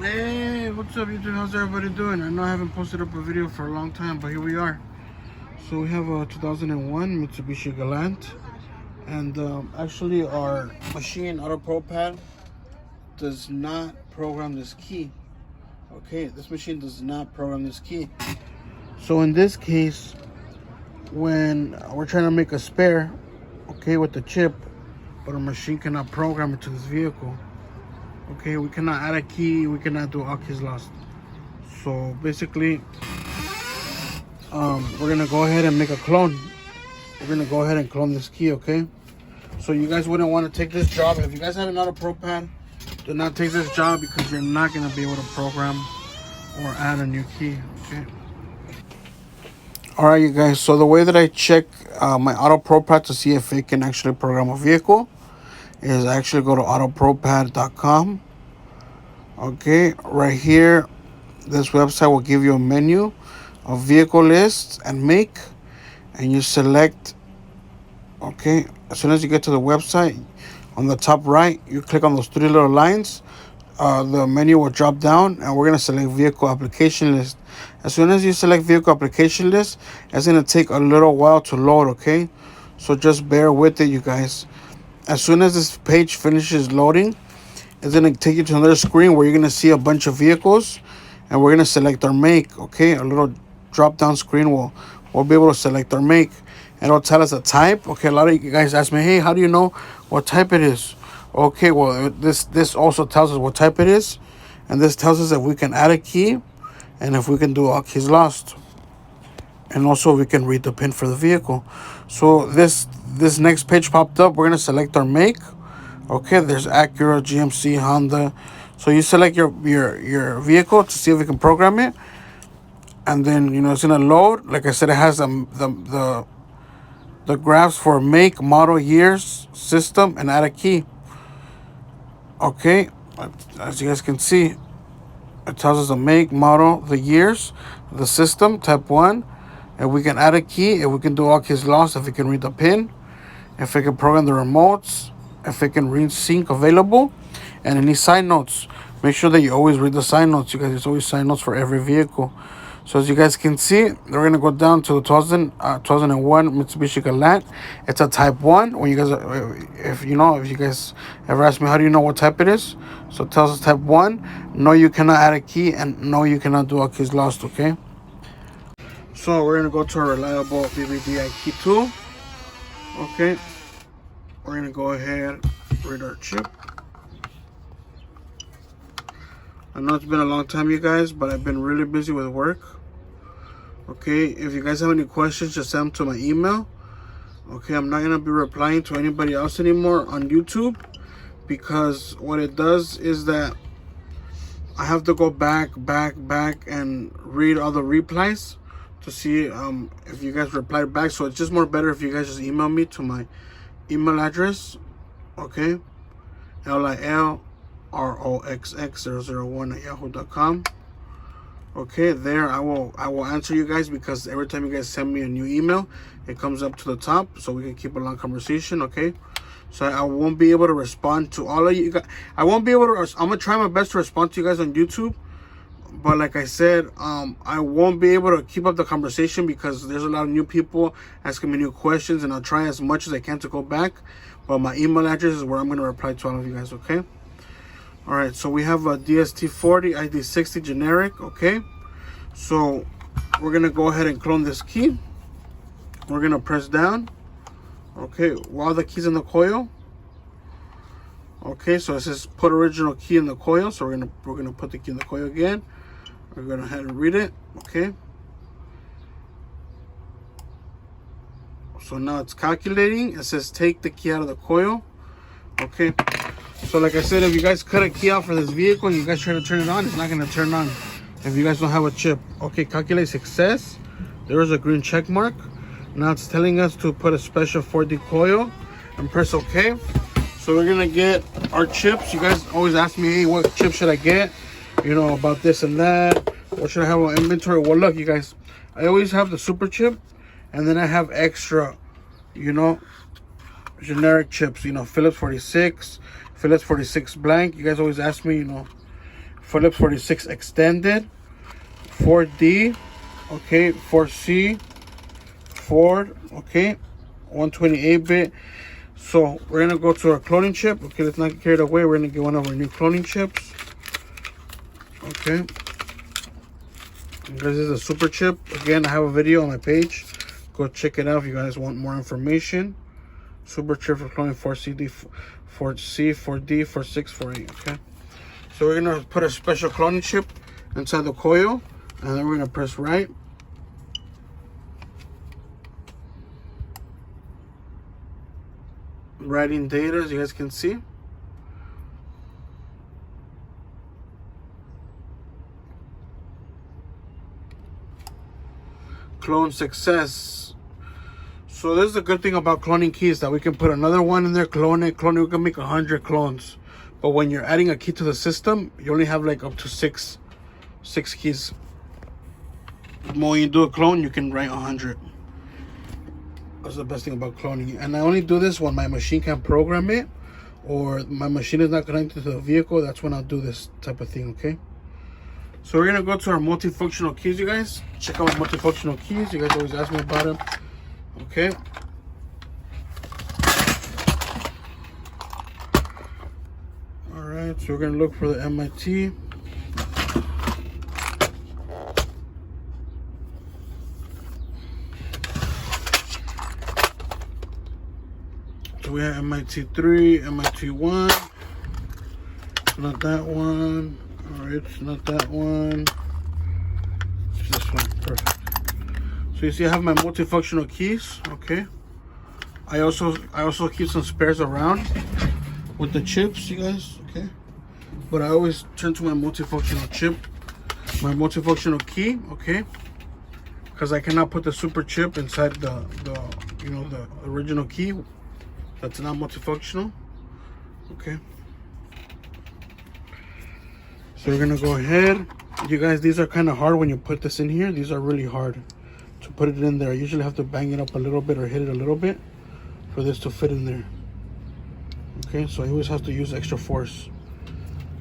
Hey, what's up YouTube? How's everybody doing? I know I haven't posted up a video for a long time, but here we are. So we have a 2001 Mitsubishi Galant, and actually our machine auto pro pad does not program this key. Okay, this machine does not program this key. So in this case, when we're trying to make a spare, okay, with the chip, but our machine cannot program it to this vehicle. Okay, we cannot add a key, we cannot do all keys lost. So basically, we're gonna go ahead and make a clone. We're gonna go ahead and clone this key, okay? So you guys wouldn't want to take this job. If you guys have an auto pro pad, do not take this job because you're not gonna be able to program or add a new key, okay? All right, you guys, so the way that I check my auto pro pad to see if it can actually program a vehicle is I actually go to autopropad.com. Okay, right here, this website will give you a menu of vehicle lists and make, and you select. Okay, as soon as you get to the website, on the top right, you click on those three little lines. The menu will drop down, and we're gonna select vehicle application list. As soon as you select vehicle application list, it's gonna take a little while to load. Okay, so just bear with it, you guys. As soon as this page finishes loading, it's gonna take you to another screen where you're gonna see a bunch of vehicles, and we're gonna select our make. Okay, a little drop down screen will we'll be able to select our make, and it'll tell us a type. Okay, a lot of you guys ask me, hey, how do you know what type it is? Okay, well this also tells us what type it is, and this tells us if we can add a key, and if we can do all keys lost, and also we can read the pin for the vehicle. So this next page popped up. We're gonna select our make. Okay, there's Acura, GMC, Honda. So you select your vehicle to see if we can program it, and then it's gonna load. Like I said, it has the graphs for make, model, years, system, and add a key. Okay, as you guys can see, it tells us the make, model, the years, the system, type 1, and we can add a key, and we can do all keys lost if we can read the pin, if it can program the remotes, if it can read sync available, and any side notes. Make sure that you always read the side notes, you guys. There's always side notes for every vehicle. So as you guys can see, we're gonna go down to 2001 Mitsubishi Galant. It's a type 1. When you guys, if you guys ever ask me how do you know what type it is, so it tells us type 1. No, you cannot add a key, and no, you cannot do all keys lost. Okay. So we're gonna go to our reliable Vvdi key tool. Okay. We're gonna go ahead, read our chip. I know it's been a long time, you guys, but I've been really busy with work. Okay, if you guys have any questions, just send them to my email. Okay, I'm not gonna be replying to anybody else anymore on YouTube, because what it does is that I have to go back and read all the replies to see if you guys replied back. So it's just more better if you guys just email me to my email address. Okay, LILROXX001@yahoo.com. Okay, there I will answer you guys, because every time you guys send me a new email, it comes up to the top, so we can keep a long conversation. Okay, so I won't be able to respond to all of you guys. I won't be able to. I'm gonna try my best to respond to you guys on YouTube, but like I said, I won't be able to keep up the conversation because there's a lot of new people asking me new questions, and I'll try as much as I can to go back, but my email address is where I'm going to reply to all of you guys. Okay, all right, so we have a DST40 ID60 generic. Okay, so we're going to go ahead and clone this key. We're going to press down. Okay, while the key's in the coil. Okay, so it says put original key in the coil, so we're gonna put the key in the coil again. We're gonna go ahead and read it. Okay, so now it's calculating. It says take the key out of the coil. Okay, so like I said, if you guys cut a key out for this vehicle and you guys try to turn it on, it's not gonna turn on if you guys don't have a chip. Okay, calculate success. There is a green check mark. Now it's telling us to put a special 4D coil and press OK. So we're gonna get our chips. You guys always ask me, hey, what chip should I get? About this and that. What should I have on inventory? Well, look, you guys, I always have the super chip, and then I have extra, generic chips. Phillips 46, Phillips 46 blank. You guys always ask me, Phillips 46 extended, 4D, okay, 4C, Ford, okay, 128-bit. So we're gonna go to our cloning chip. Okay, let's not get carried away. We're gonna get one of our new cloning chips. Okay, this is a super chip. Again, I have a video on my page. Go check it out if you guys want more information. Super chip for cloning 4CD, 4C, 4D, 46, 48. Okay, so we're gonna put a special cloning chip inside the coil, and then we're gonna press right. Writing data, as you guys can see. Clone success. So this is a good thing about cloning keys, that we can put another one in there, clone it, we can make 100 clones. But when you're adding a key to the system, you only have like up to six keys. When you do a clone, you can write 100. That's the best thing about cloning. And I only do this when my machine can't program it, or my machine is not connected to the vehicle. That's when I'll do this type of thing, okay? So we're gonna go to our multifunctional keys, you guys. Check out multifunctional keys. You guys always ask me about them, okay? All right, so we're gonna look for the MIT. So we have MIT3, MIT1. It's not that one. All right, it's not that one. It's this one. Perfect. So you see, I have my multifunctional keys. Okay. I also keep some spares around with the chips, you guys. Okay. But I always turn to my multifunctional chip, my multifunctional key. Okay. Because I cannot put the super chip inside the original key. That's not multifunctional. Okay. So we're gonna go ahead. You guys, these are kind of hard when you put this in here. These are really hard to put it in there. I usually have to bang it up a little bit or hit it a little bit for this to fit in there. Okay, so I always have to use extra force.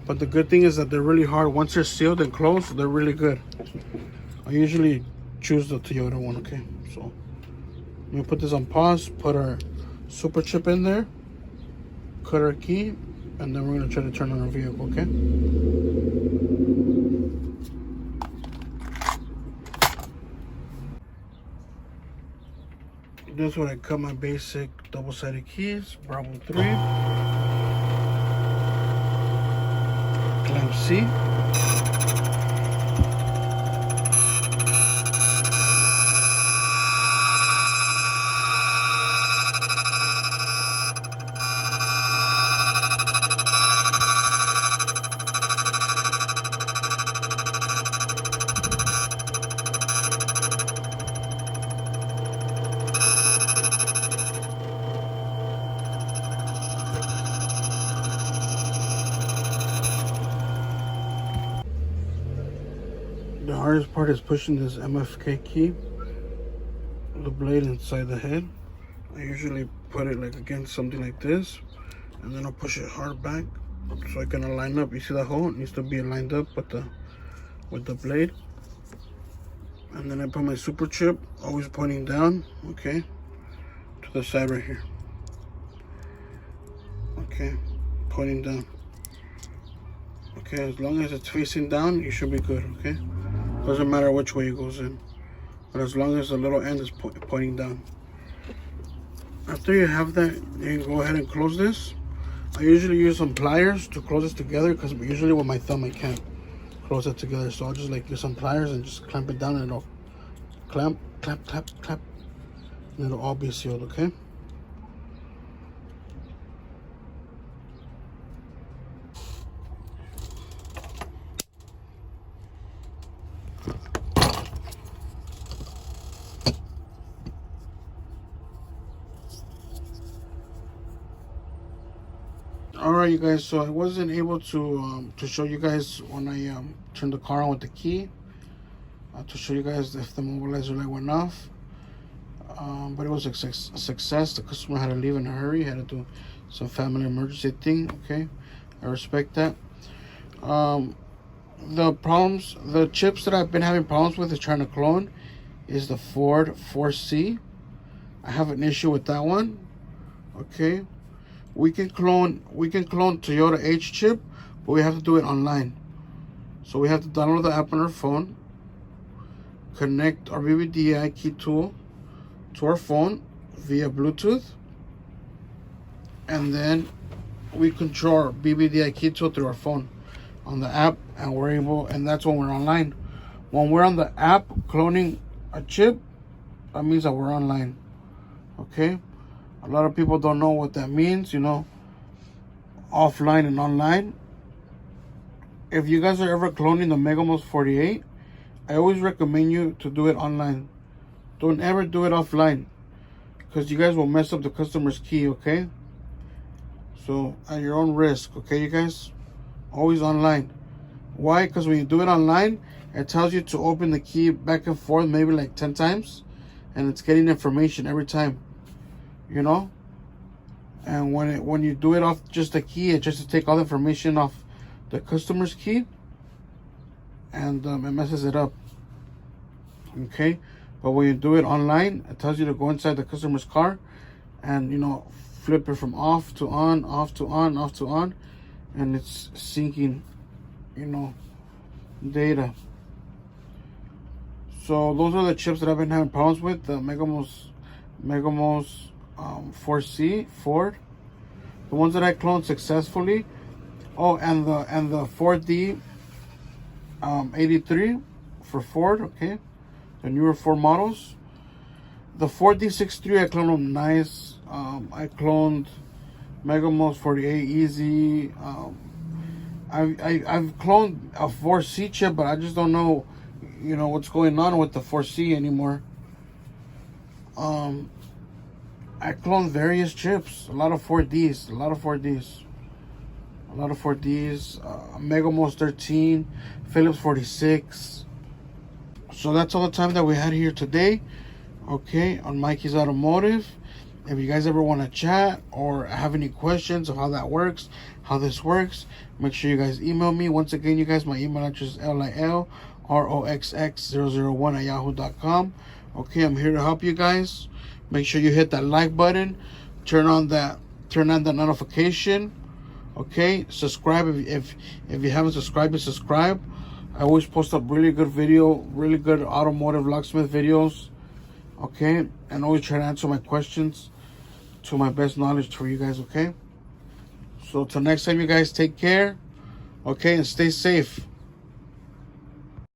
But the good thing is that they're really hard. Once they're sealed and closed, they're really good. I usually choose the Toyota one. Okay, so I'm gonna put this on pause, put our super chip in there, cut our key, and then we're gonna try to turn on our vehicle, okay? That's what I cut my basic double-sided keys, Bravo 3. Clamp C. The hardest part is pushing this MFK key, the blade inside the head. I usually put it like against something like this, and then I'll push it hard back so I can align up. You see that hole? It needs to be lined up with the blade. And then I put my super chip, always pointing down, okay, to the side right here. Okay, pointing down. Okay, as long as it's facing down, you should be good, okay? Doesn't matter which way it goes in, but as long as the little end is pointing down. After you have that, you can go ahead and close this. I usually use some pliers to close this together, because usually with my thumb I can't close it together. So I'll just like use some pliers and just clamp it down, and it'll clamp, clap, clap, clap, and it'll all be sealed, okay? All right, you guys, so I wasn't able to show you guys when I turned the car on with the key, to show you guys if the mobilizer light went off, but it was a success. The customer had to leave in a hurry, had to do some family emergency thing. Okay, I respect that. the chips that I've been having problems with is trying to clone is the Ford 4C. I have an issue with that one. Okay, we can clone Toyota H chip, but we have to do it online. So we have to download the app on our phone, connect our Vvdi key tool to our phone via Bluetooth, and then we control our Vvdi key tool through our phone on the app, and we're able, and that's when we're online. When we're on the app cloning a chip, that means that we're online. Okay, a lot of people don't know what that means, you know, offline and online. If you guys are ever cloning the Megamos 48, I always recommend you to do it online. Don't ever do it offline, because you guys will mess up the customer's key. Okay, so at your own risk. Okay, you guys, always online. Why? Because when you do it online, it tells you to open the key back and forth maybe like 10 times, and it's getting information every time, you know. And when you do it off just the key, it just to take all the information off the customer's key, and it messes it up. Okay, but when you do it online, it tells you to go inside the customer's car and, you know, flip it from off to on, off to on, off to on, and it's syncing, you know, data. So those are the chips that I've been having problems with, the Megamos 4C Ford, the ones that I cloned successfully. Oh, and the 4D 83 for Ford. Okay, the newer Ford models. The 4D63 I cloned them nice. I cloned Megamos 48 easy. I've cloned a 4C chip, but I just don't know, you know, what's going on with the 4C anymore. I cloned various chips, a lot of 4Ds, Megamos 13, Philips 46. So that's all the time that we had here today. Okay, on Mikey's Automotive. If you guys ever want to chat or have any questions of how that works, how this works, make sure you guys email me. Once again, you guys, my email address is lilroxx001@yahoo.com. Okay, I'm here to help you guys. Make sure you hit that like button, turn on that notification. Okay, subscribe if you haven't subscribed, subscribe. I always post up really good automotive locksmith videos. Okay, and always try to answer my questions to my best knowledge for you guys. Okay, so till next time, you guys, take care. Okay, and stay safe.